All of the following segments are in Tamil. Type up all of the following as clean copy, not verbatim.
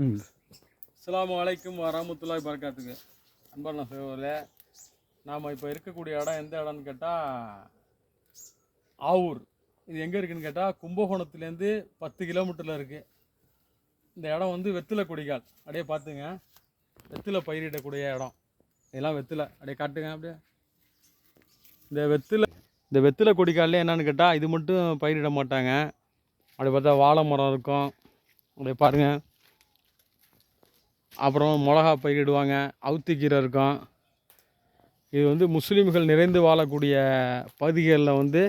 அஸ்ஸலாமு அலைக்கும் வரஹ்மத்துல்லாஹி வபரகாத்துஹு. அன்பான சகோதரர்களே, நாம் இப்போ இருக்கக்கூடிய இடம் எந்த இடம்னு கேட்டால் ஆவூர். இது எங்கே இருக்குதுன்னு கேட்டால் கும்பகோணத்துலேருந்து 10 கிலோமீட்டரில் இருக்குது. இந்த இடம் வந்து வெற்றிலை கொடிக்கால். அப்படியே பார்த்துங்க, வெற்றிலை பயிரிடக்கூடிய இடம். இதெல்லாம் வெற்றிலை அப்படியே காட்டுங்க. அப்படியே இந்த வெற்றிலை கொடிக்கால்லே என்னென்னு கேட்டால் இது மட்டும் பயிரிட மாட்டாங்க. அப்படி பார்த்தா வாழை மரம் இருக்கும், அப்படியே பாருங்கள். அப்புறம் மிளகா பயிரிடுவாங்க, அவுத்திக்கீரை இருக்கும். இது வந்து முஸ்லீம்கள் நிறைந்து வாழக்கூடிய பகுதிகளில் வந்து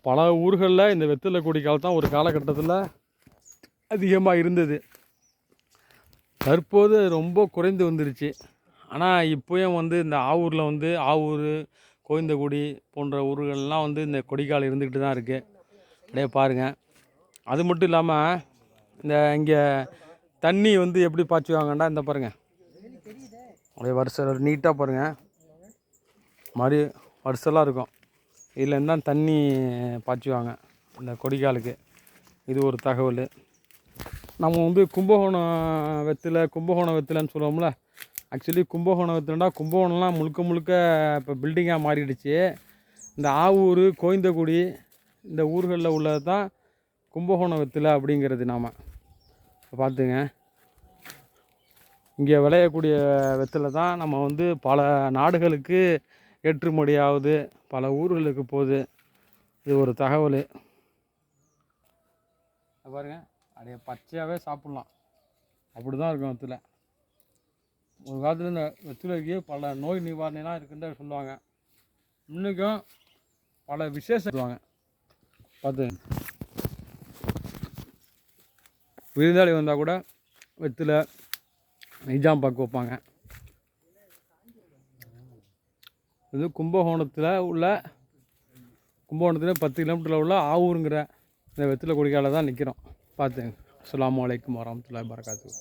பல ஊர்களில் இந்த வெற்றிலை கொடிக்கால் தான் ஒரு காலகட்டத்தில் அதிகமாக இருந்தது. தற்போது ரொம்ப குறைந்து வந்துருச்சு. ஆனால் இப்போயும் வந்து இந்த ஆவூரில் வந்து ஆவூர், கோயந்தகுடி போன்ற ஊர்கள்லாம் வந்து இந்த கொடிக்கால் இருந்துக்கிட்டு தான் இருக்குது. அப்படியே பாருங்கள். அது மட்டும் இல்லாமல் இந்த இங்கே தண்ணி வந்து எப்படி பாய்ச்சுவாங்கண்டா, இந்த பாருங்கள், அப்படியே வரிசல் நீட்டாக பாருங்கள், மாதிரி வரிசலாக இருக்கும். இதில் இருந்தால் தண்ணி பாய்ச்சுவாங்க இந்த கொடிக்காலுக்கு. இது ஒரு தகவல். நம்ம வந்து கும்பகோணம் வெற்றிலைன்னு சொல்லுவோம்ல. ஆக்சுவலி கும்பகோணம் வெற்றிலைன்னா கும்பகோணம்லாம் முழுக்க முழுக்க இப்போ பில்டிங்காக மாறிடுச்சு. இந்த ஆவூர், கோயந்தகுடி இந்த ஊர்களில் உள்ளது தான் கும்பகோணம் வெற்றிலை அப்படிங்கிறது. நாம் பார்த்துங்க, இங்கே விளையக்கூடிய வெற்றிலை தான் நம்ம வந்து பல நாடுகளுக்கு ஏற்றுமதி ஆகுது, பல ஊர்களுக்கு போகுது. இது ஒரு தகவல். பாருங்கள், அப்படியே பச்சையாகவே சாப்பிட்லாம், அப்படி தான் இருக்கும் வெற்றிலை. ஒரு காலத்தில் இந்த வெற்றிலைக்கு பல நோய் நிவாரணிலாம் இருக்குன்னு சொல்லுவாங்க. இன்றைக்கும் பல விசேஷம் சொல்லுவாங்க. பார்த்து விருந்தாளி வந்தால் கூட வெற்றிலை நிஜாம் பாக்கு வைப்பாங்க. இது கும்பகோணத்தில் 10 கிலோமீட்டரில் உள்ள ஆவூருங்கிற இந்த வெற்றிலை கொடிக்கால தான் நிற்கிறோம். பார்த்துங்க. அஸ்ஸலாமு அலைக்கும் வரஹ்மத்துல்லாஹி வபரகாத்துஹு.